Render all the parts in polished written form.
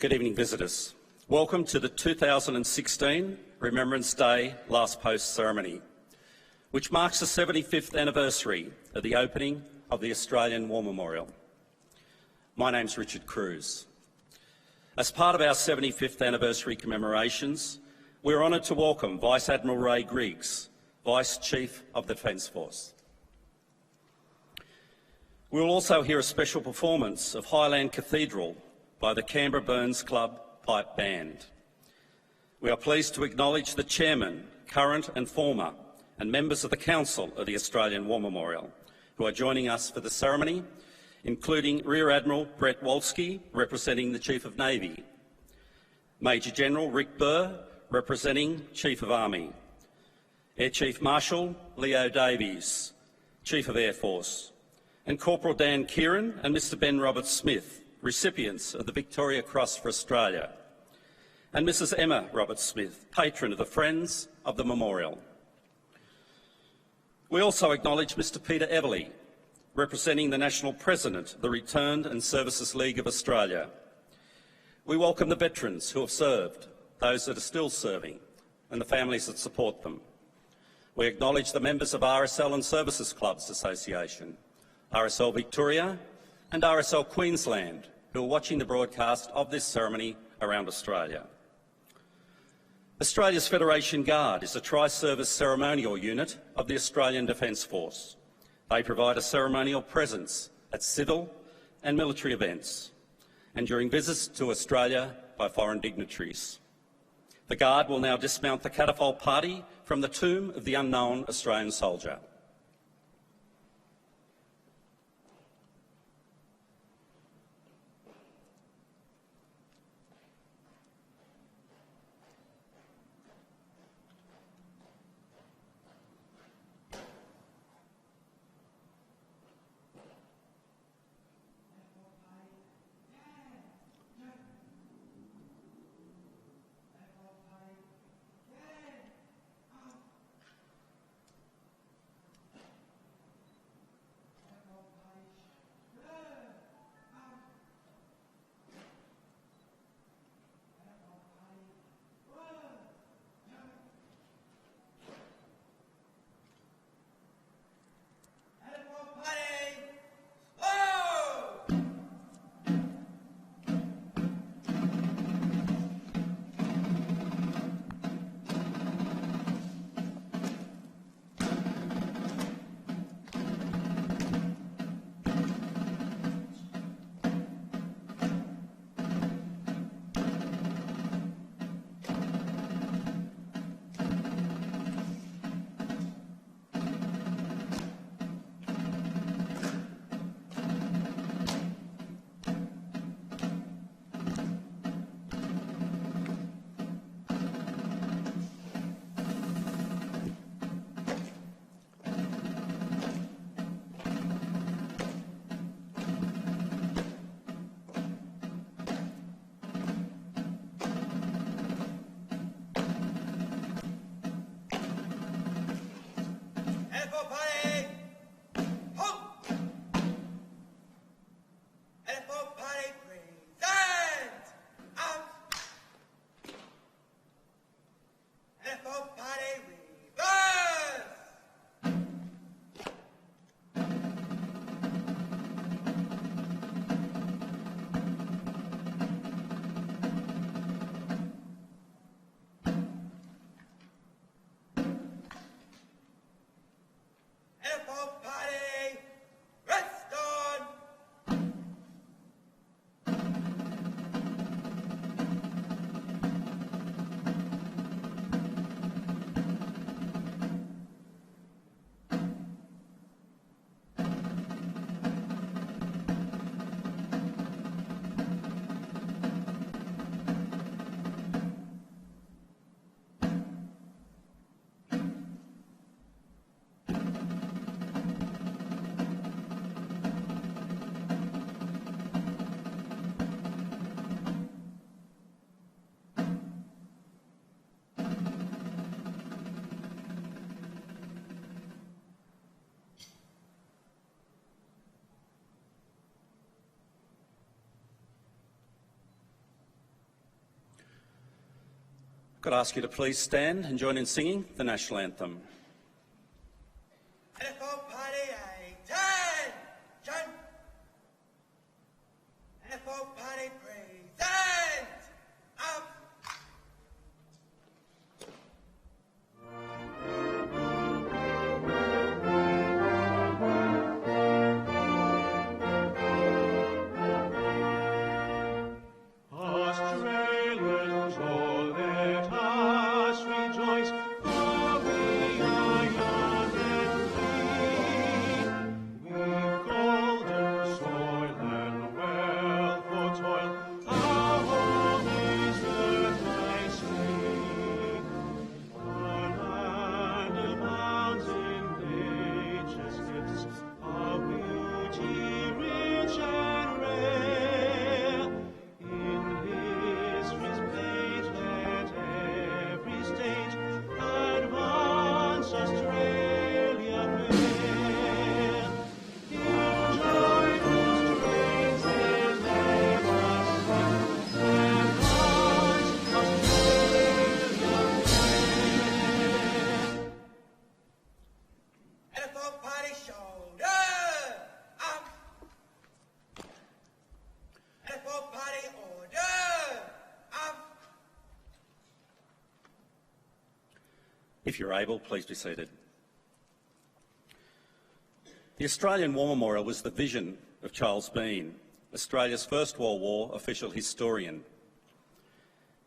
Good evening, visitors. Welcome to the 2016 Remembrance Day Last Post ceremony, which marks the 75th anniversary of the opening of the Australian War Memorial. My name's Richard Cruz. As part of our 75th anniversary commemorations, we're honoured to welcome Vice Admiral Ray Griggs, Vice Chief of the Defence Force. We will also hear a special performance of Highland Cathedral by the Canberra Burns Club Pipe Band. We are pleased to acknowledge the Chairman, current and former, and members of the Council of the Australian War Memorial, who are joining us for the ceremony, including Rear Admiral Brett Wolski, representing the Chief of Navy, Major General Rick Burr, representing Chief of Army, Air Chief Marshal Leo Davies, Chief of Air Force, and Corporal Dan Kieran and Mr Ben Roberts-Smith, recipients of the Victoria Cross for Australia, and Mrs Emma Roberts-Smith, patron of the Friends of the Memorial. We also acknowledge Mr Peter Everly, representing the National President of the Returned and Services League of Australia. We welcome the veterans who have served, those that are still serving, and the families that support them. We acknowledge the members of RSL and Services Clubs Association, RSL Victoria and RSL Queensland, who are watching the broadcast of this ceremony around Australia. Australia's Federation Guard is a tri-service ceremonial unit of the Australian Defence Force. They provide a ceremonial presence at civil and military events and during visits to Australia by foreign dignitaries. The Guard will now dismount the catafalque party from the tomb of the unknown Australian soldier. Could I ask you to please stand and join in singing the national anthem? NFL Party attention! NFL Party present! Up! Australians, oh, let us rejoice, for we are young and free. We've golden soil and wealth for toil, our home is the nice sea. Our land abounds in nature's gifts, our beauty rich and rare. In history's page let every state advance Australia fair. Enjoy those trains and let us sing, advance Australia fair. NFL Party shoulder! Up! NFL Party order! Up! If you're able, please be seated. The Australian War Memorial was the vision of Charles Bean, Australia's First World War official historian.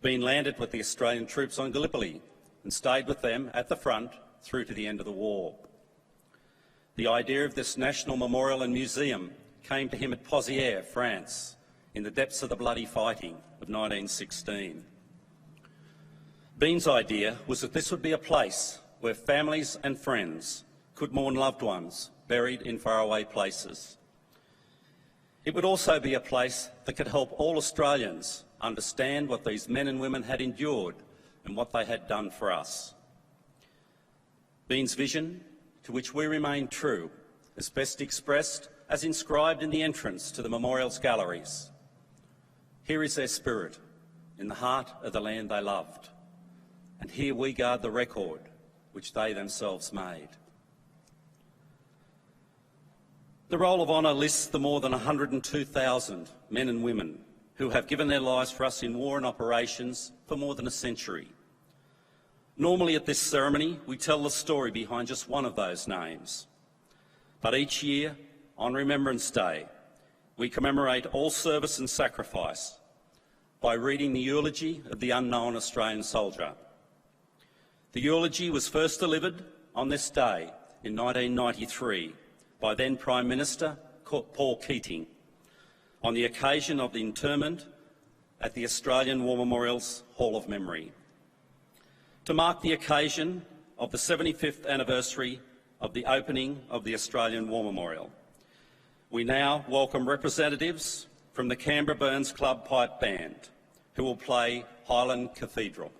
Bean landed with the Australian troops on Gallipoli and stayed with them at the front through to the end of the war. The idea of this national memorial and museum came to him at Pozières, France, in the depths of the bloody fighting of 1916. Bean's idea was that this would be a place where families and friends could mourn loved ones buried in faraway places. It would also be a place that could help all Australians understand what these men and women had endured and what they had done for us. Bean's vision, to which we remain true, is best expressed as inscribed in the entrance to the memorial's galleries. Here is their spirit, in the heart of the land they loved, and here we guard the record which they themselves made. The Roll of Honour lists the more than 102,000 men and women who have given their lives for us in war and operations for more than a century. Normally at this ceremony, we tell the story behind just one of those names. But each year, on Remembrance Day, we commemorate all service and sacrifice by reading the eulogy of the unknown Australian soldier. The eulogy was first delivered on this day in 1993 by then Prime Minister Paul Keating on the occasion of the interment at the Australian War Memorial's Hall of Memory. To mark the occasion of the 75th anniversary of the opening of the Australian War Memorial, we now welcome representatives from the Canberra Burns Club Pipe Band, who will play Highland Cathedral.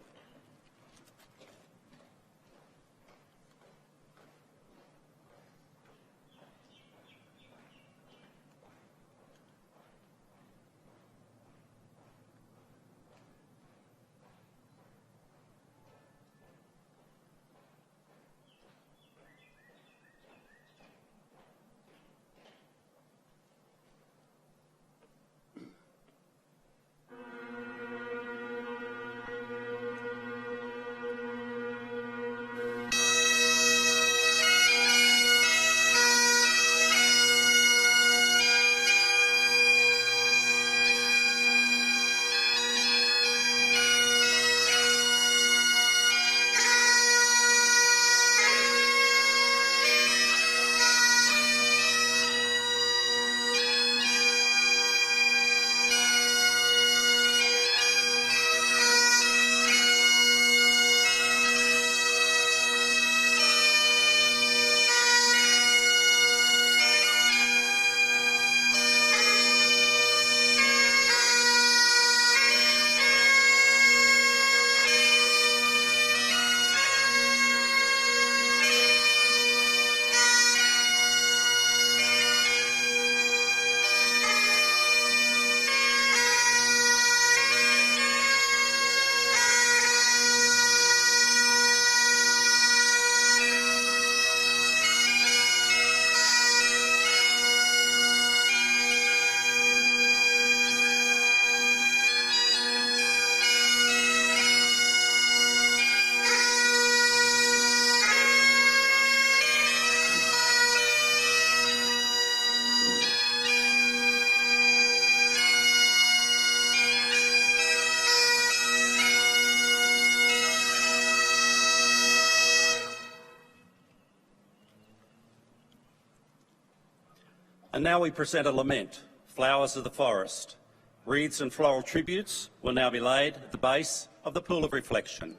And now we present a lament, Flowers of the Forest. Wreaths and floral tributes will now be laid at the base of the Pool of Reflection.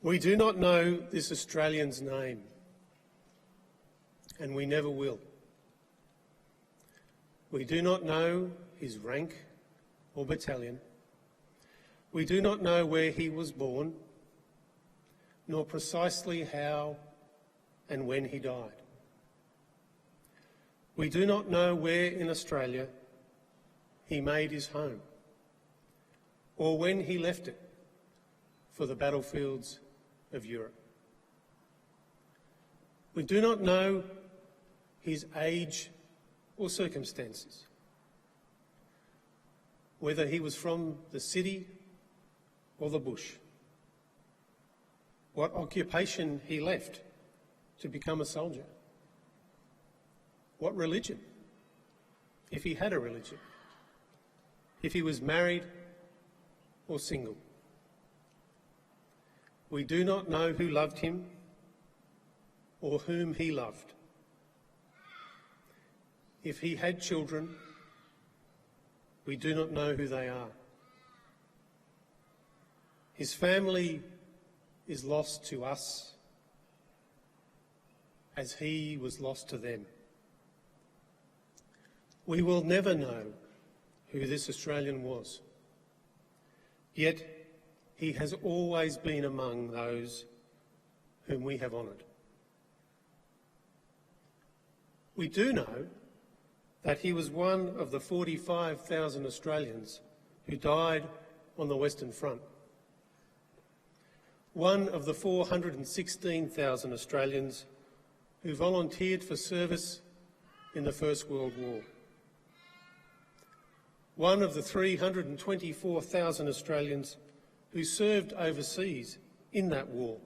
We do not know this Australian's name, and we never will. We do not know his rank or battalion. We do not know where he was born, nor precisely how and when he died. We do not know where in Australia he made his home, or when he left it for the battlefields of Europe. We do not know his age or circumstances, whether he was from the city or the bush, what occupation he left to become a soldier, what religion, if he had a religion, if he was married or single. We do not know who loved him or whom he loved. If he had children, we do not know who they are. His family is lost to us as he was lost to them. We will never know who this Australian was, yet he has always been among those whom we have honoured. We do know that he was one of the 45,000 Australians who died on the Western Front, one of the 416,000 Australians who volunteered for service in the First World War, one of the 324,000 Australians who served overseas in that war,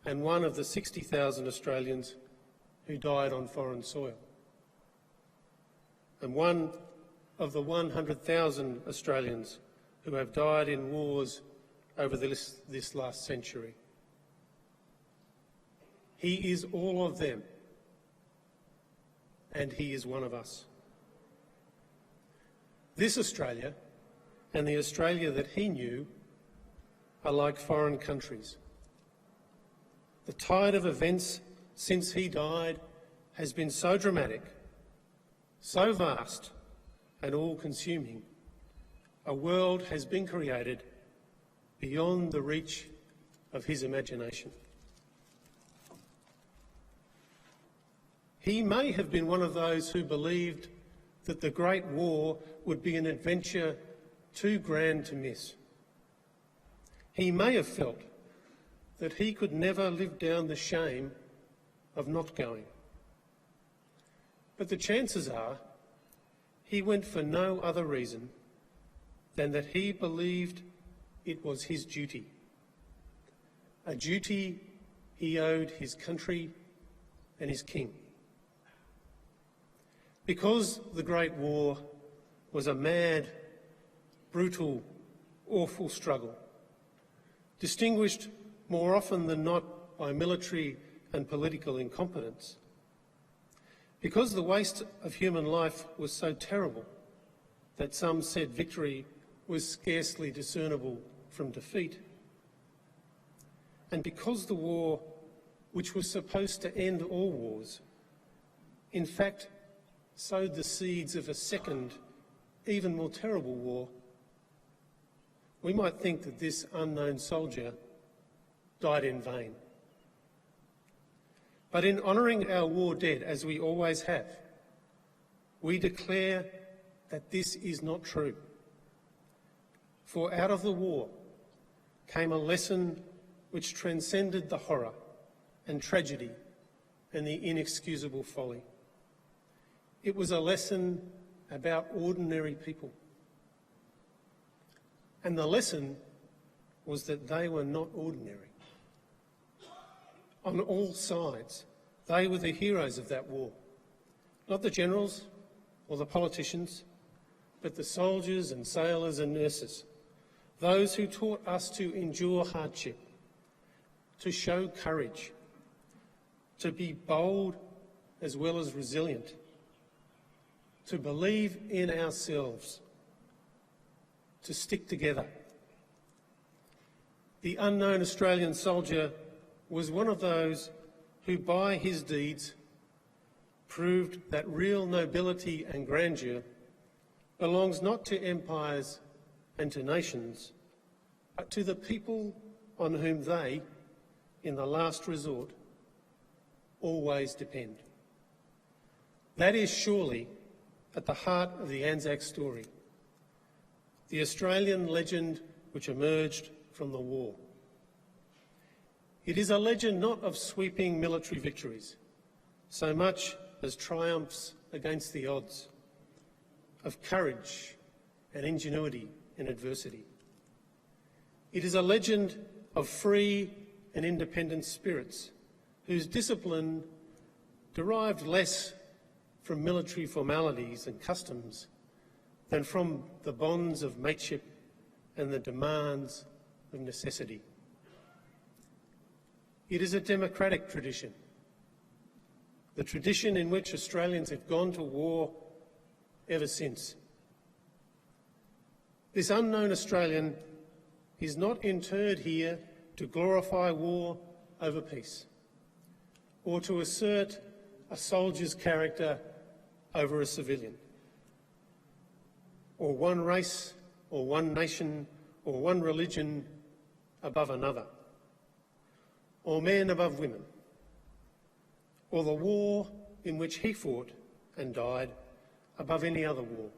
and one of the 60,000 Australians who died on foreign soil, and one of the 100,000 Australians who have died in wars over this last century. He is all of them, and he is one of us. This Australia and the Australia that he knew are like foreign countries. The tide of events since he died has been so dramatic, so vast and all-consuming, a world has been created beyond the reach of his imagination. He may have been one of those who believed that the Great War would be an adventure too grand to miss. He may have felt that he could never live down the shame of not going. But the chances are he went for no other reason than that he believed it was his duty, a duty he owed his country and his king. Because the Great War was a mad, brutal, awful struggle, distinguished more often than not by military and political incompetence. Because the waste of human life was so terrible that some said victory was scarcely discernible from defeat, and because the war, which was supposed to end all wars, in fact sowed the seeds of a second, even more terrible war, we might think that this unknown soldier died in vain. But in honouring our war dead, as we always have, we declare that this is not true. For out of the war came a lesson which transcended the horror and tragedy and the inexcusable folly. It was a lesson about ordinary people. And the lesson was that they were not ordinary. On all sides, they were the heroes of that war. Not the generals or the politicians, but the soldiers and sailors and nurses, those who taught us to endure hardship, to show courage, to be bold as well as resilient, to believe in ourselves, to stick together. The unknown Australian soldier was one of those who, by his deeds, proved that real nobility and grandeur belongs not to empires and to nations, but to the people on whom they, in the last resort, always depend. That is surely at the heart of the Anzac story, the Australian legend which emerged from the war. It is a legend not of sweeping military victories, so much as triumphs against the odds, of courage and ingenuity in adversity. It is a legend of free and independent spirits whose discipline derived less from military formalities and customs than from the bonds of mateship and the demands of necessity. It is a democratic tradition, the tradition in which Australians have gone to war ever since. This unknown Australian is not interred here to glorify war over peace, or to assert a soldier's character over a civilian, or one race, or one nation, or one religion above another, or men above women, or the war in which he fought and died above any other war,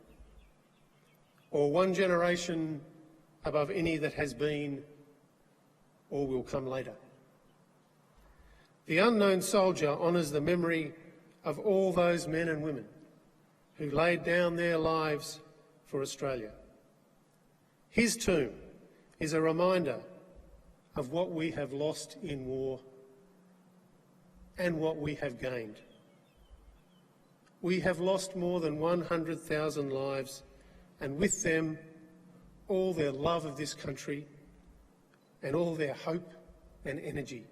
or one generation above any that has been or will come later. The unknown soldier honours the memory of all those men and women who laid down their lives for Australia. His tomb is a reminder of what we have lost in war and what we have gained we have lost more than 100,000 lives, and with them all their love of this country and all their hope and energy.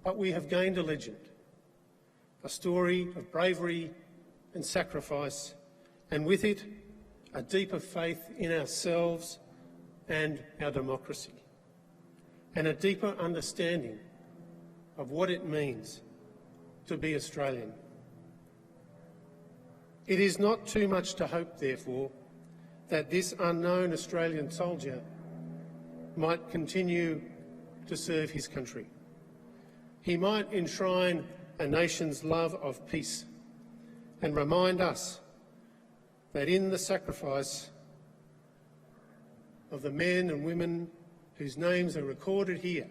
But we have gained a legend, a story of bravery and sacrifice, and with it, a deeper faith in ourselves and our democracy, and a deeper understanding of what it means to be Australian. It is not too much to hope, therefore, that this unknown Australian soldier might continue to serve his country. He might enshrine a nation's love of peace and remind us that in the sacrifice of the men and women whose names are recorded here,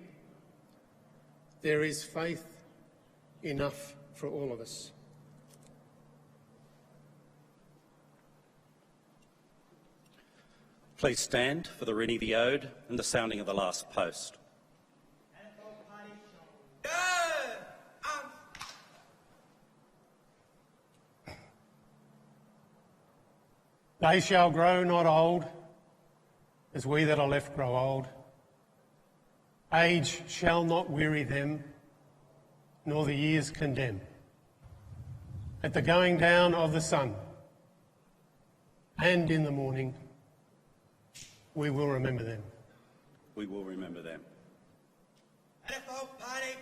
there is faith enough for all of us. Please stand for the reading of the Ode and the sounding of the last post. They shall grow not old, as we that are left grow old. Age shall not weary them, nor the years condemn. At the going down of the sun, and in the morning, we will remember them. We will remember them. LFO Party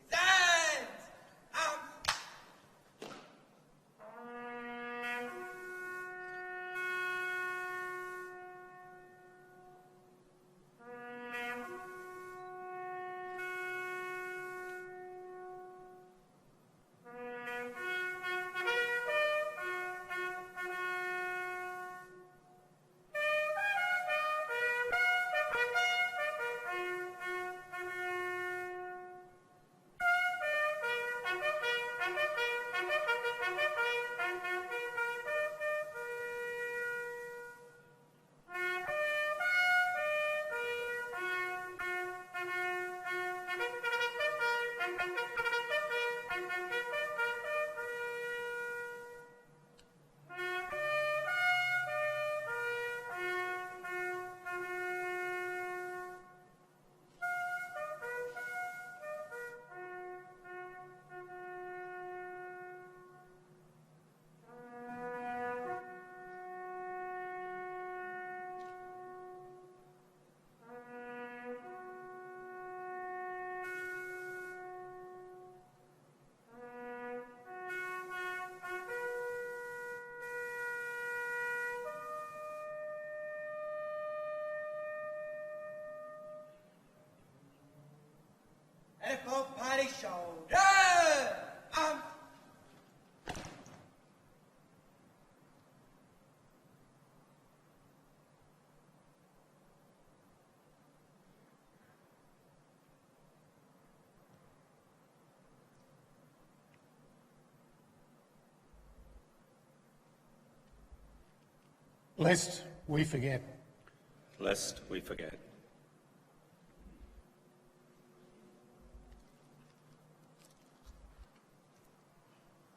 presents LFO Party shoulder. Lest we forget. Lest we forget.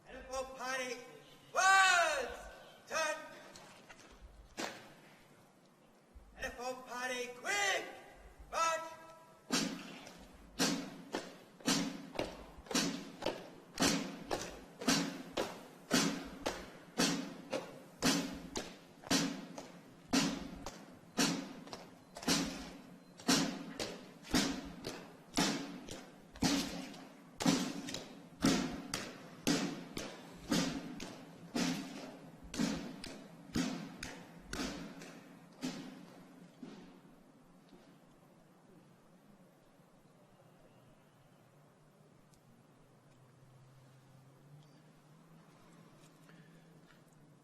LFO Party words. Turn. LFO Party quick. March.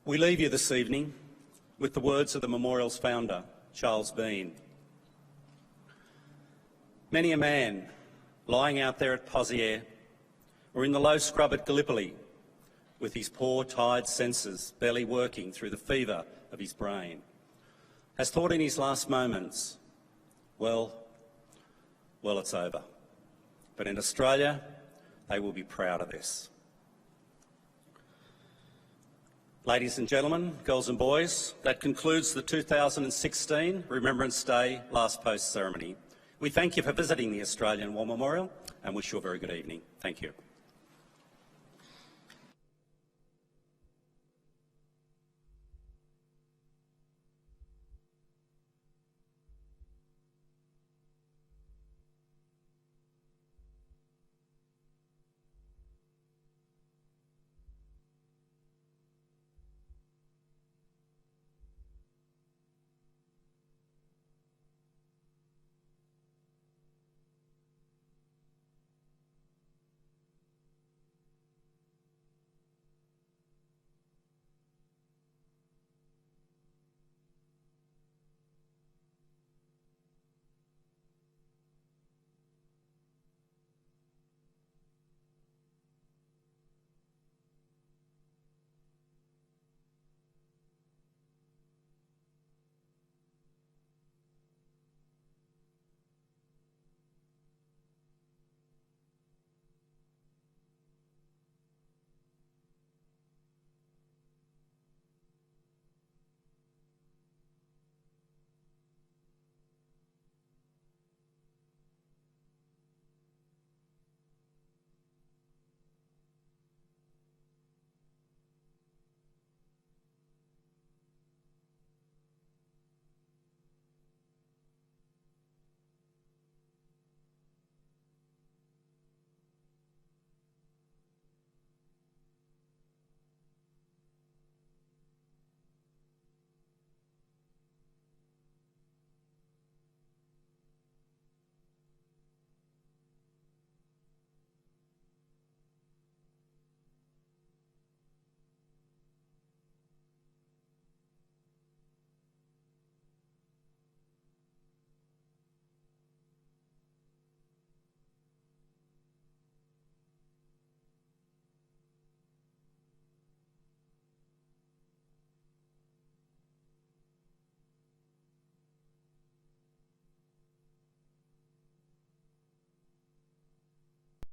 We leave you this evening with the words of the memorial's founder, Charles Bean. Many a man lying out there at Pozières or in the low scrub at Gallipoli with his poor, tired senses barely working through the fever of his brain has thought in his last moments, well, it's over. But in Australia, they will be proud of this. Ladies and gentlemen, girls and boys, that concludes the 2016 Remembrance Day Last Post ceremony. We thank you for visiting the Australian War Memorial and wish you a very good evening. Thank you.